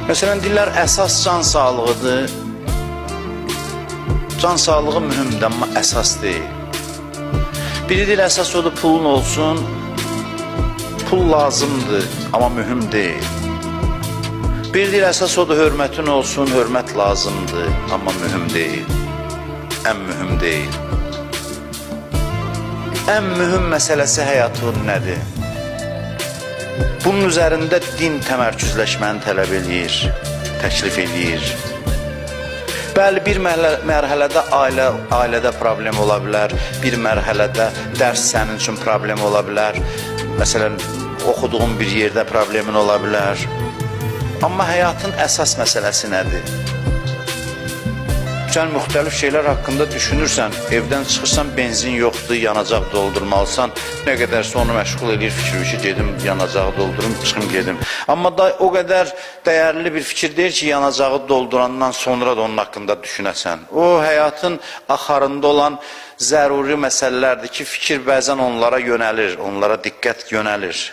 Məsələn, deyirlər, əsas can sağlığıdır. Can sağlığı mühümdür, amma əsas deyil. Biri deyir, əsas odur, pulun olsun. Pul lazımdır, amma mühüm deyil. Biri deyir, əsas odur, hörmətin olsun, hörmət lazımdır, amma mühüm deyil. Ən mühüm deyil. Ən mühüm məsələsi həyatın nədir? Bunun üzərində din təmərküzləşməni tələb edir, təklif edir. Bəli, bir mərhələdə ailədə problem ola bilər, bir mərhələdə dərs sənin üçün problem ola bilər, məsələn, oxuduğun bir yerdə problemin ola bilər. Amma həyatın əsas məsələsi nədir? Sən müxtəlif şeylər haqqında düşünürsən, evdən çıxırsan, benzin yoxdur, yanacaq doldurmalısan, nə qədərsə onu məşğul edir fikir ki, gedim yanacağı doldurum, çıxım gedim. Amma da o qədər dəyərli bir fikir deyil ki, yanacağı doldurandan sonra da onun haqqında düşünəsən. O, həyatın axarında olan zəruri məsələlərdir ki, fikir bəzən onlara yönəlir, onlara diqqət yönəlir.